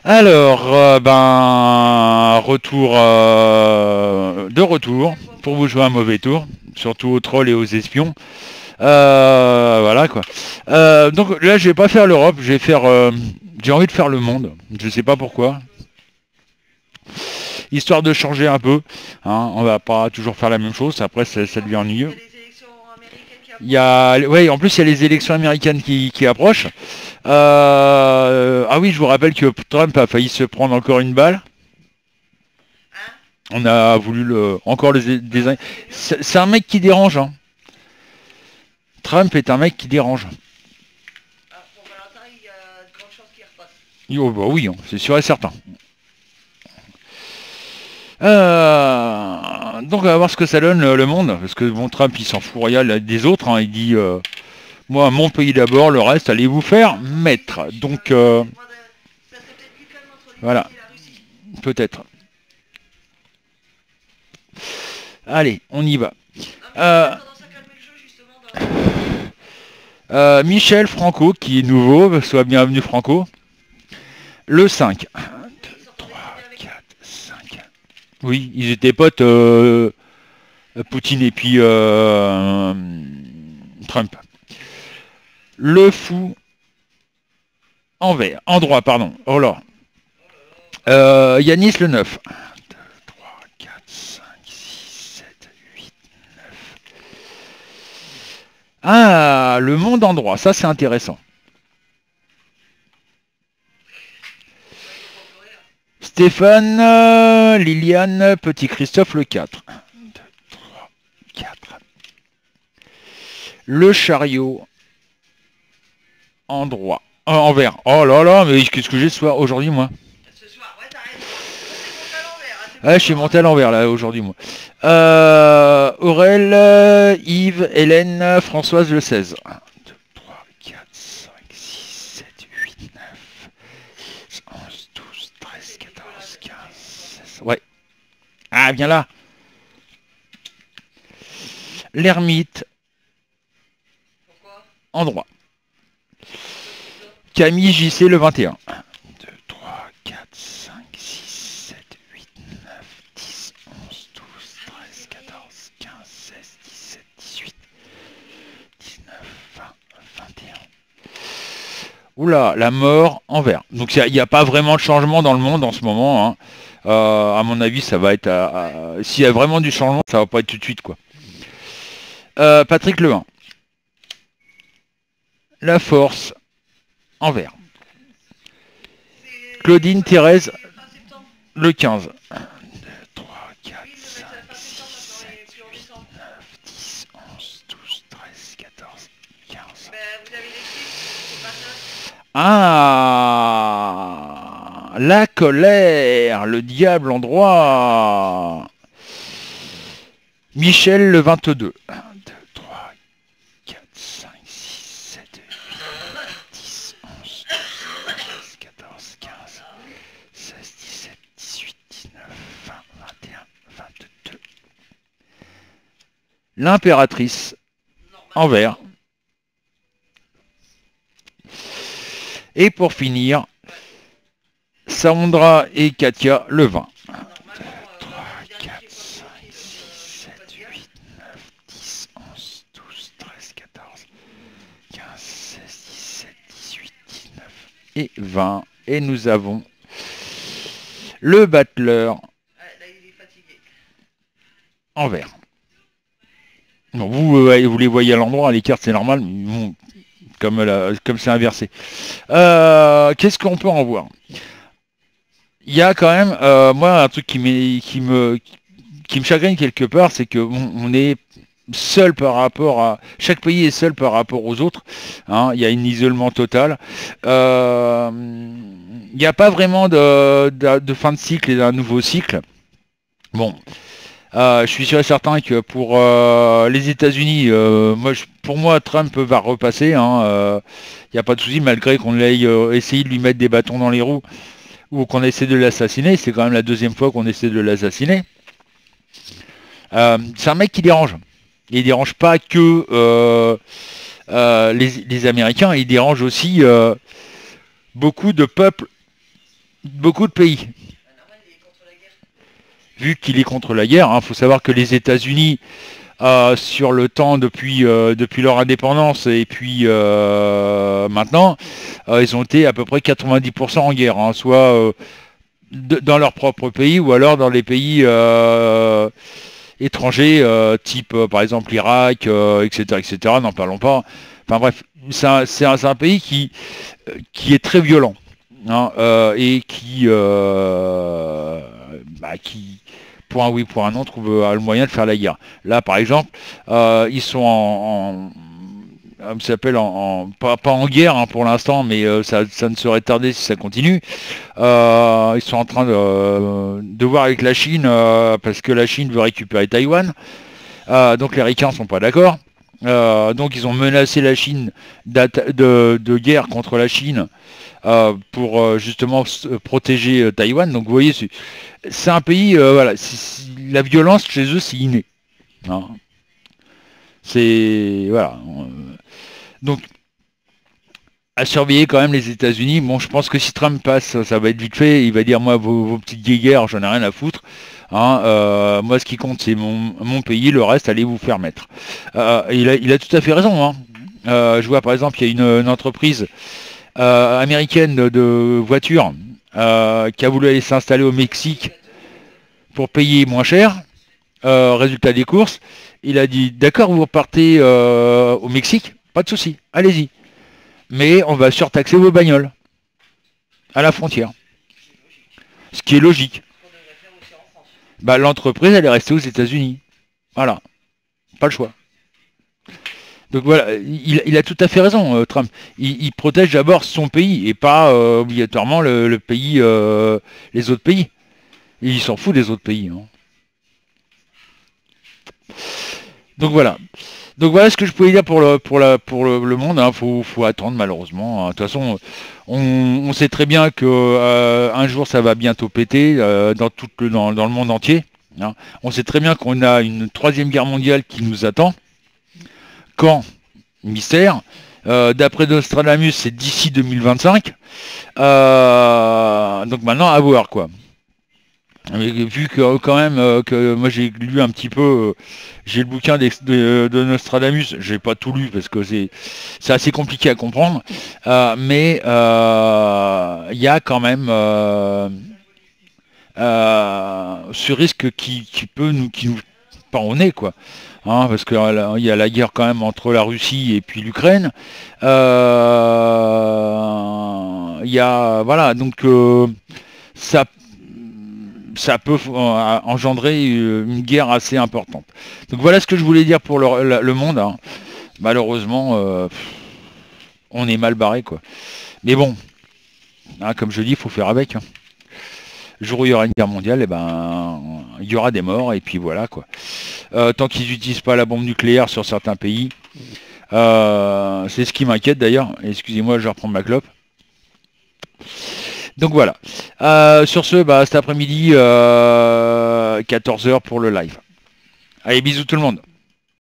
Alors, de retour, pour vous jouer un mauvais tour, surtout aux trolls et aux espions. Voilà quoi. Donc là, je vais pas faire l'Europe, j'ai envie de faire le monde. Je sais pas pourquoi. Histoire de changer un peu. Hein, on va pas toujours faire la même chose. Après, ça devient ennuyeux. Ouais, en plus, il y a les élections américaines qui approchent. Ah oui, je vous rappelle que Trump a failli se prendre encore une balle. On a voulu encore c'est un mec qui dérange. Hein. Trump est un mec qui dérange. Oh, bah oui, hein, c'est sûr et certain. Donc on va voir ce que ça donne le monde, parce que bon, Trump il s'en fout royal des autres, hein, il dit moi mon pays d'abord, le reste allez vous faire mettre. Donc voilà, peut-être. Allez, on y va. Euh, Michel Franco, qui est nouveau, soit bienvenu Franco. Le 5. 1, 2, 3, 4, 5. Oui, ils étaient potes, Poutine et puis Trump. Le fou en vert, en droit, pardon. Oh là. Yanis le 9. 1, 2, 3, 4, 5, 6, 7, 8, 9. Ah, le monde en droit, ça c'est intéressant. Stéphane, Liliane, Petit Christophe le 4. 1, 2, 3, 4. Le chariot en droit. En vert. Oh là là, mais qu'est-ce que j'ai ce soir aujourd'hui moi? Ah, je suis monté à l'envers là aujourd'hui moi. Aurel, Yves, Hélène, Françoise le 16. 1, 2, 3, 4, 5, 6, 7, 8, 9, 11, 12, 13, 14, 15, 16. Ouais. Ah, viens là. L'ermite en droit. Camille JC le 21. 1, 2, 3, 4, 5, 6, 7, 8, 9, 10, 11, 12, 13, 14, 15, 16, 17, 18, 19, 20, 21. Oula, la mort en vert. Donc il n'y a pas vraiment de changement dans le monde en ce moment. Hein. À mon avis, ça va être... s'il y a vraiment du changement, ça va pas être tout de suite, quoi. Patrick Le 1. La force en vert. Claudine Thérèse le 15. 1, 2, 3, 4, 5, 6, 7, 8, 9, 10, 11, 12, 13, 14, 15. Ah, la colère, le diable en droit. Michel le 22. 1, 2, 3, 4, 5, 6, 7, 8, 10, 11, 12, 13, 14, 15, 16, 17, 18, 19, 20, 21, 22. L'impératrice en vert. Et pour finir, Sandra et Katia le 20. 1, 2, 3, 4, 5, 6, 7, 8, 9, 10, 11, 12, 13, 14, 15, 16, 17, 18, 19 et 20. Et nous avons le battleur en vert. Bon, vous les voyez à l'endroit, les cartes c'est normal, mais bon, comme c'est inversé. Qu'est-ce qu'on peut en voir? Il y a quand même, moi, un truc qui me chagrine quelque part, c'est que on est seul par rapport à... Chaque pays est seul par rapport aux autres. Hein, il y a un isolement total. Il n'y a pas vraiment de fin de cycle et d'un nouveau cycle. Bon, je suis sûr et certain que pour les États-Unis, pour moi, Trump va repasser. Il n'y a pas de souci, malgré qu'on ait essayé de lui mettre des bâtons dans les roues ou qu'on essaie de l'assassiner. C'est quand même la deuxième fois qu'on essaie de l'assassiner. C'est un mec qui dérange. Il dérange pas que les Américains, il dérange aussi beaucoup de peuples beaucoup de pays. Vu qu'il est contre la guerre, il faut savoir que les États-Unis, sur le temps depuis leur indépendance et puis maintenant, ils ont été à peu près 90% en guerre, hein, soit dans leur propre pays ou alors dans les pays étrangers, type par exemple l'Irak, etc., etc. N'en parlons pas. Enfin bref, c'est un pays qui est très violent, hein, et qui, pour un oui, pour un non, trouve le moyen de faire la guerre. Là, par exemple, ils sont ça s'appelle pas en guerre, hein, pour l'instant, mais ça ne serait tardé si ça continue. Ils sont en train de voir avec la Chine, parce que la Chine veut récupérer Taïwan. Donc les Ricains sont pas d'accord. Donc ils ont menacé la Chine de guerre contre la Chine, pour justement protéger Taïwan. Donc vous voyez, c'est un pays, voilà, la violence chez eux, c'est inné, hein. C'est voilà. Donc à surveiller quand même les États-Unis. Bon, je pense que si Trump passe, ça va être vite fait. Il va dire, moi, vos petites guéguerres, j'en ai rien à foutre, hein. Moi, ce qui compte, c'est mon pays. Le reste, allez vous faire mettre. Il a tout à fait raison, hein. Je vois par exemple, il y a une entreprise américaine de voitures, qui a voulu aller s'installer au Mexique pour payer moins cher. Résultat des courses, il a dit, d'accord, vous repartez au Mexique, pas de souci, allez-y. Mais on va surtaxer vos bagnoles à la frontière. Ce qui est logique. Bah, l'entreprise, elle est restée aux États-Unis. Voilà, pas le choix. Donc voilà, il a tout à fait raison, Trump. Il protège d'abord son pays et pas obligatoirement le pays, les autres pays. Et il s'en fout des autres pays, hein. Donc voilà. Donc voilà ce que je pouvais dire pour le monde, hein. Faut attendre malheureusement, hein. De toute façon, on sait très bien que un jour ça va bientôt péter dans le monde entier, hein. On sait très bien qu'on a une troisième guerre mondiale qui nous attend. Quand? Mystère. D'après Nostradamus, c'est d'ici 2025. Donc maintenant, à voir quoi. Mais vu que quand même que moi j'ai lu un petit peu, j'ai le bouquin de Nostradamus, j'ai pas tout lu parce que c'est assez compliqué à comprendre, mais il y a quand même ce risque qui peut nous pas au nez quoi, hein, parce qu'il y a la guerre quand même entre la Russie et puis l'Ukraine. Il y a voilà donc ça peut engendrer une guerre assez importante. Donc voilà ce que je voulais dire pour le monde, hein. Malheureusement, on est mal barré quoi. Mais bon, hein, comme je dis, il faut faire avec, hein. Le jour où il y aura une guerre mondiale, il y aura des morts et puis voilà quoi. Tant qu'ils n'utilisent pas la bombe nucléaire sur certains pays, c'est ce qui m'inquiète d'ailleurs. Excusez-moi, je reprends ma clope. Donc voilà. Sur ce, cet après-midi, 14h pour le live. Allez, bisous tout le monde.